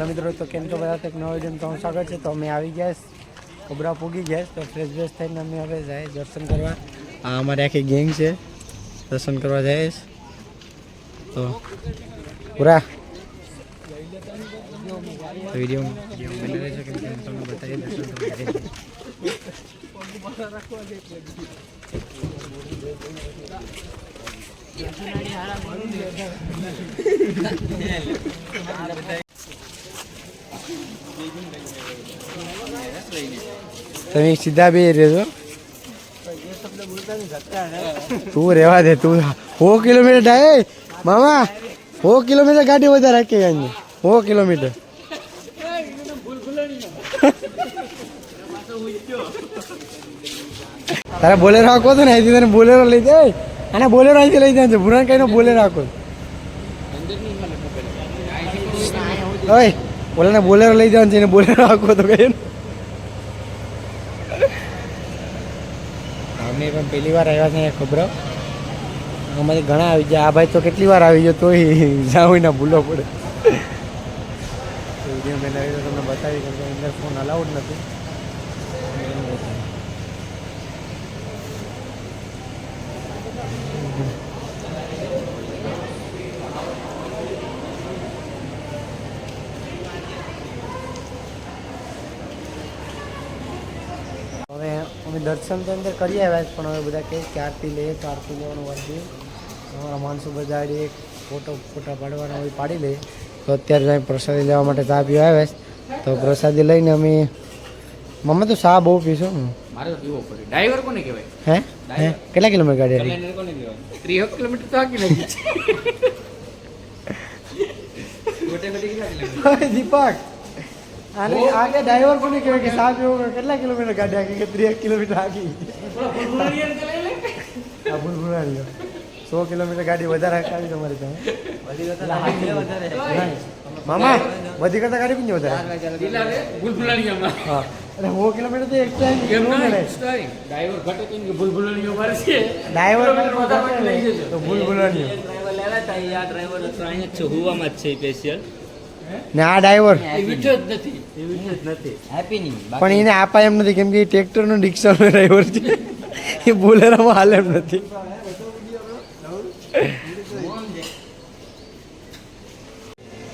Hello मित्रों, तो केम तो બધા એક નવા વિડિયોમાં તમારું સ્વાગત છે। તો અમે આવી ગયા કોબરા પૂગી ગયા, તો ફ્રેશ થઈને અમે હવે જાય દર્શન કરવા। આ અમારી આખી ગેંગ છે, દર્શન કરવા જાય તો પૂરા વિડીયો બની રહે છે કે તમને બતાવીએ દર્શન કરવા જાય। તમે સીધા બે રહેજો, તું રહેવા દે। તું 100 કિલોમીટર ડાય મામા, 100 કિલોમીટર ગાડી વધારે રાખી ગઈ, 100 કિલોમીટર। તારે બોલેરો આખો હતો ને, અહીંથી તને બોલેરો લઈ જાય, અને બોલેરો અહીંથી લઈ જાય છે ભૂરાન કઈ નો બોલેરો આખો। ઓય બોલે બોલેરો લઈ જવાનું છે, બોલેરો આખો તો કઈ અમે પણ પહેલી વાર આવ્યા છે ખબર, અમારે ઘણા આવી જાય। આ ભાઈ તો કેટલી વાર આવી ગયો તોય જાવ ના ભૂલો પડે। વિડીયો બનાવી તો તમને બતાવી, કેમ કે અંદર ફોન અલાઉડ નથી। હવે અમે દર્શન તો અંદર કરી આવ્યા, પણ હવે બધા કહે કે આરતી લઈએ તો આરતી લેવાનું વાંચીએ। અમારા માણસો બધા એક ફોટા પાડવાના હોય પાડી લઈએ। તો અત્યારે અમે પ્રસાદી લેવા માટે ચા પીવા આવ્યા, તો પ્રસાદી લઈને અમે મમ્મી તો ચા બહુ પીશું। મારે તો પીવો પડે। ડ્રાઈવર કોને કહેવાય? હે કેટલા કિલોમીટર ગાડી હતી? કલેન્ડર કોને કહેવાય? 30 કિલોમીટર તો આકી નાખી છે। ગોટે ગોટે કેટલા કિલોમીટર? દીપક આને આગે ડ્રાઈવર કોને કહેવાય કે ચા પીવો કેટલા કિલોમીટર ગાડી આખી કે 30 કિલોમીટર આખી? આ ભૂલભુલાણીઓ 100 કિલોમીટર ગાડી વધારે કાઢી તમારી તમે મામા, બધી કરતા ગાડી પણ વધારે ભૂલભુલાણીયામાં। હા, એટલે 100 કિલોમીટર તો એક્સ્ટ્રા ડ્રાઈવર ઘટે કેમ કે ભૂલભુલાણીઓ મારે છે। ડ્રાઈવર તો ભૂલભુલાણીઓ ડ્રાઈવર તો અહીંયા જ છે, હુવામાં જ છે સ્પેશિયલ। ને આ ડ્રાઈવર એ વિચો જ નથી હેપી નહીં, પણ એને આપાય એમ નથી, કેમ કે ટ્રેક્ટરનો રિક્ષાનો ડ્રાઈવર છે, એ બોલેરામાં હાલે એમ નથી।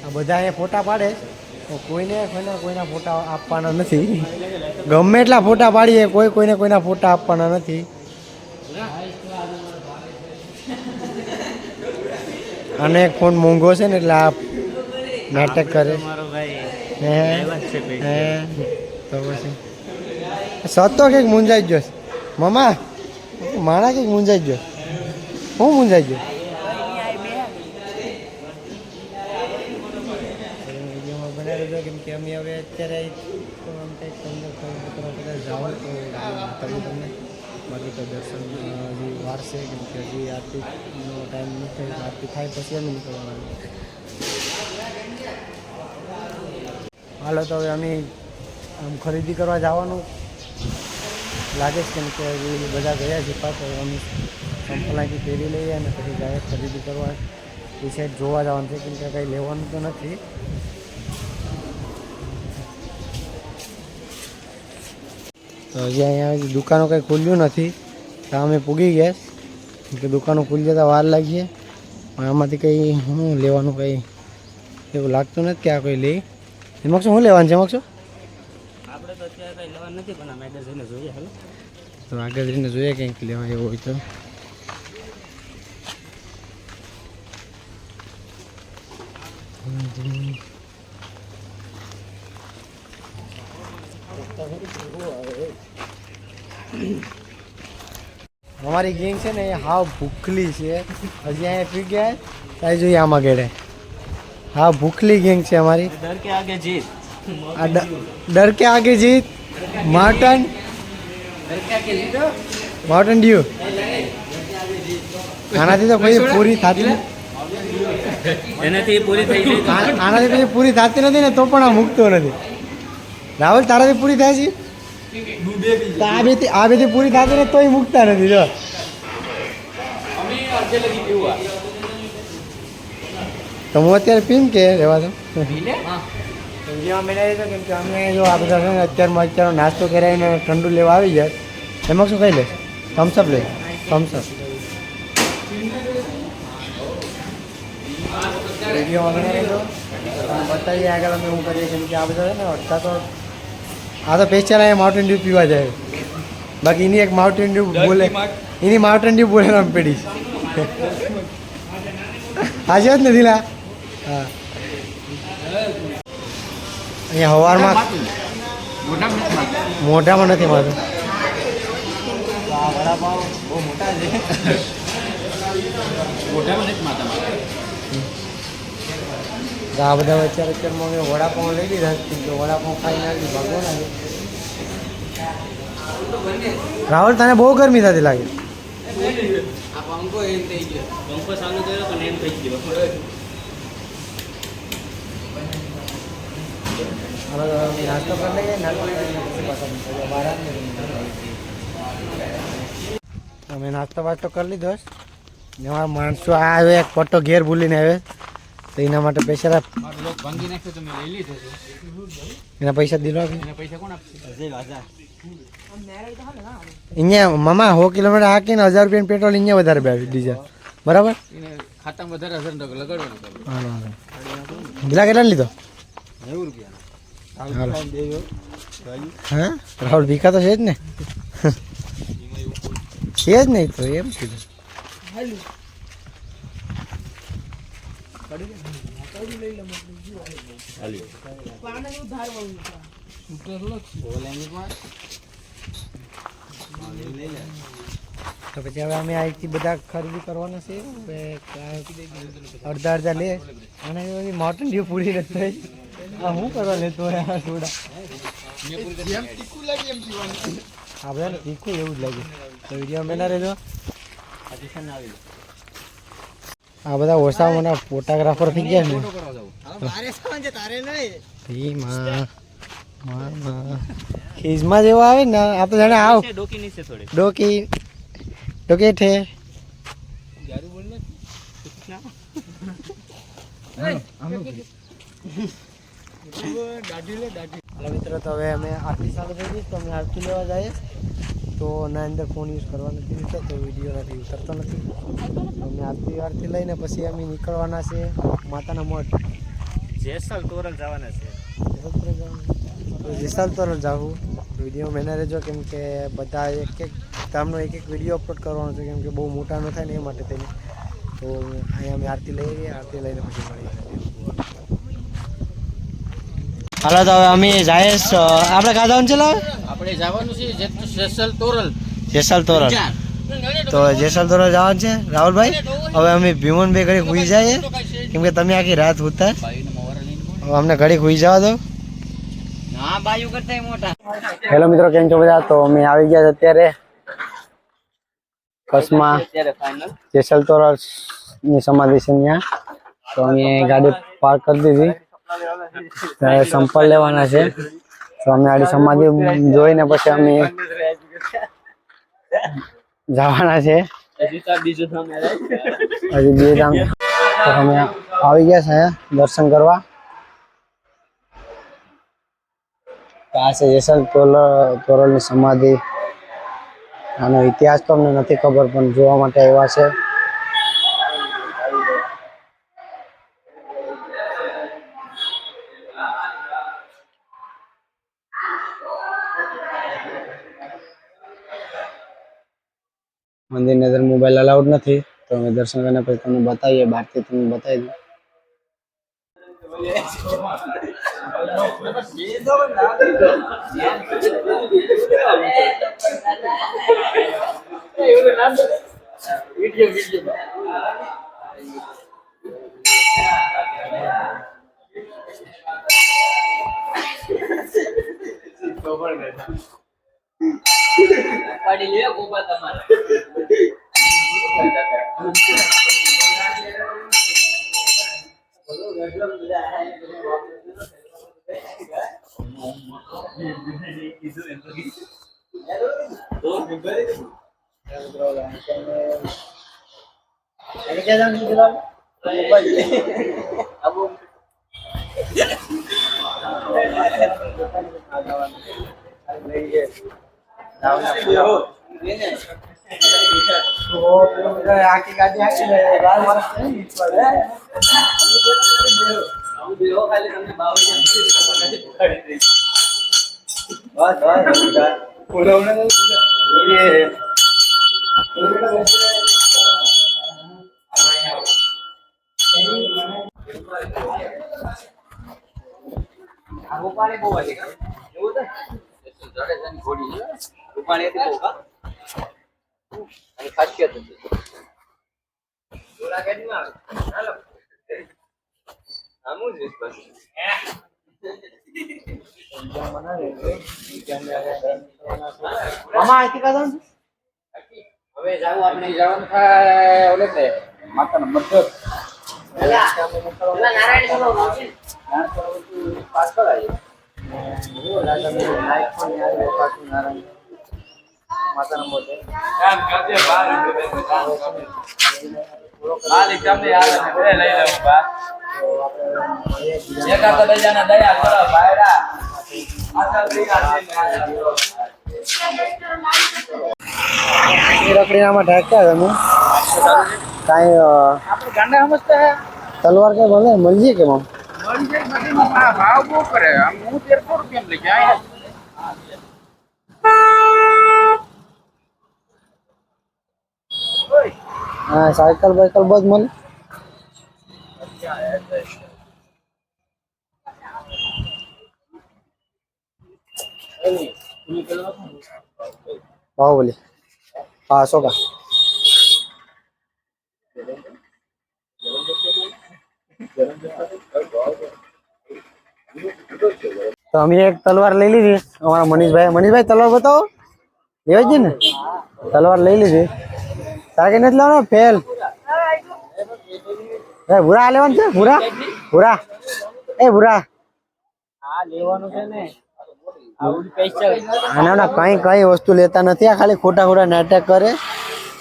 આ બધા અહીંયા ફોટા પાડે તો કોઈના ફોટા આપવાના નથી। ગમે એટલા ફોટા પાડીએ, કોઈના ફોટા આપવાના નથી। અને એક ફોન મોંઘો છે ને, એટલે આ નાટક કરે। તો પછી સતો કંઈક મૂંઝાઈ ગયો મામા, માણા કંઈક મૂંઝાઈ ગયો। હું મૂંઝાઈ ગયો? કેમ કે અમે હવે અત્યારે જાઓ તો તમને બાકી તો દર્શન હજી વાર છે, કેમ કે હજી આરતીનો ટાઈમ નથી, આરતી થાય પછી અમે નીકળવાનું। હાલો તો હવે અમે આમ ખરીદી કરવા જવાનું લાગે છે, કેમ કે હજી બધા ગયા છે પાછળ। અમે સંપલાથી પહેરી લઈએ અને પછી જાય ખરીદી કરવા, એ સાઈડ જોવા જવાનું છે, કેમ કે કંઈ લેવાનું તો નથી। તો હજી અહીંયા દુકાનો કંઈ ખુલ્યું નથી, તો અમે પૂગી ગયા કે દુકાનો ખુલી જતાં વાર લાગીએ, પણ આમાંથી કંઈ શું લેવાનું કંઈ એવું લાગતું નથી કે આ કોઈ લે। એમાં શું લેવાનું છે? એમાં શું આપણે તો અત્યારે કંઈ લેવાનું નથી, પણ અમે આગળ જઈને જોઈએ। હાલો તો આગળ જઈને જોઈએ કંઈક લેવા એવું હોય તો। અમારી ગેંગ છે ને એ હાવ ભૂખલી છે, હજી અહીંયા પી ગયા ત્યાં જોઈએ આમાં ગેડે હાવ ભૂખલી ગેંગ છે અમારી। ડર કે આગે જીત, ડર કે આગે જીત, માર્ટન ડ્યુ। આનાથી તો કોઈ પૂરી થતી એનાથી પૂરી થઈ ગઈ, આનાથી પછી પૂરી થતી નથી ને, તો પણ આ મૂકતો નથી। રાહુલ, તારાથી પૂરી થાય છે? આ બેથી પૂરી થતી ને તોય મૂકતા નથી। જો તો હું અત્યારે પીમ કે રહેવા દો? વિડીયોમાં બનાવી તો કેમ કે અમે જો આ બધા છે ને અત્યારમાં નાસ્તો કરાવીને ઠંડુ લેવા આવી જાય એમાં શું ખાઈ લે થમ્સઅપ લે થમ્સઅપ વિડીયોમાં બનાવી દો બતાવીએ આગળ અમે શું કરીએ કેમ કે આ બધા છે ને અડધા તો આ તો સ્પેશિયલ અહીંયા માઉન્ટેન ડ્યુ પીવા જાય બાકી એની એક માઉન્ટેન ડ્યુ બોલે એની માઉન્ટેન ડ્યુ બોલે આમ પેઢી આજે જ નથી લા હા અહીંયા હવારમાં મોઢામાં નથી મારું વડાપાવ બહુ મોટા છે મોઢામાં નથી માતા આ બધા અત્યારમાં અમે વડાપાવ લઈ લીધા તો વડાપાવ ખાઈ નાખી ભગવાન રાહુલ તને બહુ ગરમી થતી લાગે પંખો ચાલુ કર્યો પણ એમ થઈ ગયો નાસ્તો કરી લઈએ અમે નાસ્તો વાસ્તો કરી લીધો ને અમારા માણસો આવે એક પટ્ટો ઘેર ભૂલીને આવે તો એના માટે પૈસા ભાંગી નાખ્યો તો મેં લઈ લીધો એના પૈસા દીધો એના પૈસા કોણ આપશે અહીંયા મામા 100 કિલોમીટર હાકીને 1000 રૂપિયાનું પેટ્રોલ અહીંયા વધારે બે ડીઝલ બરાબર ખાતામાં વધારે 1000 લગાડવાનું બીજા કેટલા લીધો 90 રૂપિયા હા રાહુલ ભીખા તો છે જ ને છે જ નહીં તો એમ કીધું તો પછી હવે અમે અહીંથી બધા ખરીદી કરવાના છે અડધા લે અને માઉન્ટેન ડ્યુ પૂરી નથી થઈ આ શું કરવા લેતો હોય આ થોડા આ બધાને તીખું એવું જ લાગે તો વિડીયો મેના રહેજો આ બધા ઓછા મને ફોટોગ્રાફર થઈ ગયા ને ખીજમાં જેવો આવે ને આ તો જાણે આવ ડોકી ડોકે ઠે મિત્રો તો હવે અમે આરતી ચાલુ થઈ ગઈ તો અમે આરતી લેવા જઈએ તો ના અંદર ફોન યુઝ કરવા નથી દીધો તો વિડીયો નથી ઉતરતો નથી તો અમે આરતી લઈને પછી અમે નીકળવાના છે માતાના મઠ જેસલ તોરલ જવાના છે તો જેસલ તોરલ જાવું વિડીયો મેને રહેજો કેમ કે બધા એક કામનો એક વિડીયો અપલોડ કરવાનો છે કેમ કે બહુ મોટા ન થાય ને એ માટે થઈને તો અહીંયા અમે આરતી લઈએ આરતી લઈને પછી મળીએ હાલો તો હવે અમે જાય આપણે કાં જવાનું છે આપણે જવાનું છે જેસલ તોરલ તો જેસલ તોરલ જવાનું છે રાહુલભાઈ હવે અમે ભીમનભાઈ ઘડી હુઈ જઈએ કેમ કે તમે આખી રાત ઉતા અમને ઘડી હુઈ જવા દો હેલો મિત્રો કેમ છો બધા તો અમે આવી ગયા છે અત્યારે કચ્છમાં જેસલ તોરલ ની સમાધિ છે ત્યાં તો અમે ગાડી પાર્ક કરી દીધી સંપલ લેવાના છે તો અમે આડી સમાધિ જોઈને પછી અમે જવાના છે હજી બે ધામ તો અમે આવી ગયા છે દર્શન કરવા આ છે જેસલ તોરલની સમાધિ આનો ઇતિહાસ તો અમને નથી ખબર પણ જોવા માટે આવ્યા છે મંદિરની અંદર મોબાઈલ અલાઉડ નથી તો અમે દર્શન કરીને પછી તમને બતાવીએ બહારથી તમને બતાવી દઉં પાડી લે ગોપા તમારે આખી ગાડી આખી મામા આખી કાઢો હવે જાવું આપણે જવાનું થાય ઓલે તે માતાનો મતલબ પાસ કરાય માતાનો મોટે કામ કરજે બહાર માલિક તમને યાદ લઈ લેવું બા એકાદ બજાના દયા કરો ભાઈડા આતા રખડીનામાં ઢાંક્યા તમે કાંઈ આપણે ગાંડા સમજતા હે તલવાર કઈ મળે મળી જાય કે મમ મળી જાય બધીમાં ભાવ બહુ કરે આમ હું 1300 રૂપિયા લઈ જાય હા સાયકલ બાયકલ બધ મળે બાહુબલી હા સોકા તો અમે એક તલવાર લઈ લીધી અમારા મનીષભાઈ તલવાર બતાવો લેવા જ ને તલવાર લઈ લીધી તારે નથી લાવવાનો ફેલ એ ભૂરા આ લેવાનું છે ભૂરા એ ભૂરા ના કઈ વસ્તુ લેતા નથી આ ખાલી ખોટા નાટક કરે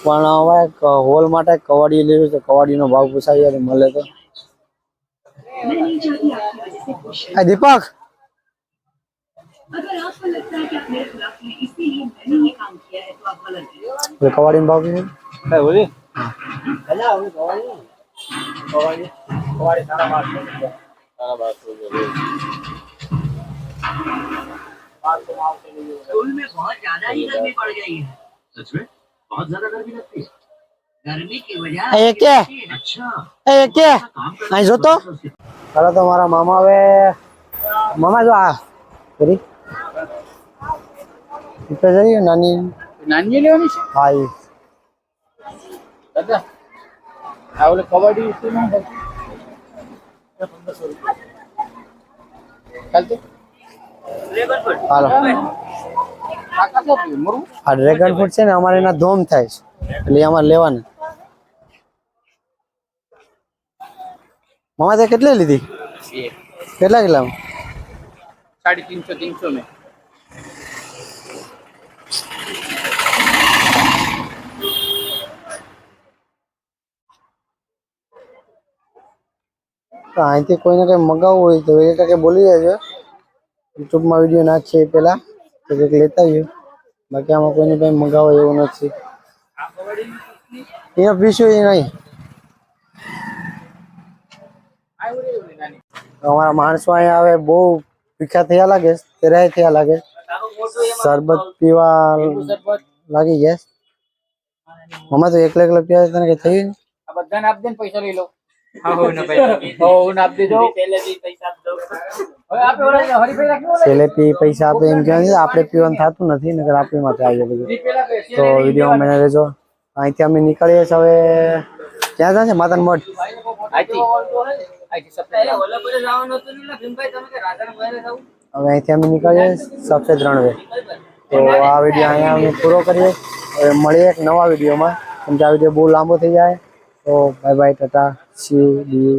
પણ હવે હોલ માટે કવાડી લેવું છે કવાડીનો ભાવ પૂછાય મળે તો દીપક कवाड़ी में भाव भी है बोली स्कूल में बहुत ज्यादा ही गर्मी पड़ गई है सच में बहुत ज्यादा गर्मी लगती है गर्मी की वजह अच्छा અહીં જોતો ચાલો તો મારા મામા હવે મામા જો આ કરી જઈએ નાની લેવાની છે હા એ દાદા આ ઓલે કબડ્ડી શું નામ છે 1500 ચાલતો હાલો કાકા તો મરું આ ડ્રેગન ફ્રૂટ છે ને અમારે એના ધોમ થાય છે એટલે અમારે લેવાના મામા તે કેટલી લીધી કેટલા 350 में તો અહીંથી કોઈને કઈ મગાવવું હોય તો એ કાંઈ બોલી જાય યુટ્યુબમાં વિડીયો નાખીએ પેલા તો કંઈક લેતા આવીએ બાકી આમાં કોઈને કઈ મગાવો એવું નથી અહીંયા પીશું એ નહીં અમારા માણસો અહીંયા આવે બહુ ભીખા થયા લાગે તેરાય થયા લાગે શરબત પીવા લાગી ગયા મમ્મા તો એકલા પીવા તને કઈ થયું આ બધાને આપ દે ને પૈસા લઈ લો હા હો ને પૈસા હો ને આપ દેજો પહેલેથી પૈસા આપી દઉં હવે આપણે ઓલા હરીભાઈ રાખ્યો ને સેલેપી પૈસા આપે એમ કહેવાય આપણે પીવાનું થતું નથી નકર આપણી માથે આવી બધું પેલા તો વિડીયોમાં મને રહેજો અહીંથી અમે નીકળીએ છીએ હવે ક્યાં જાય છે માતાનો મઠ આઈથી સપ્લાય ઓલા પર જવાનું હતું ને ભીમભાઈ તમે કે રાધાના બહાર જાવ હવે અહીંથી અમે નીકળીએ સફેદ રણવે તો આ વિડીયો અહીંયા અમે પૂરો કરીએ હવે મળીએ એક નવા વિડીયોમાં કેમ કે આ વિડીયો બહુ લાંબો થઈ જાય તો bye bye Tata C U D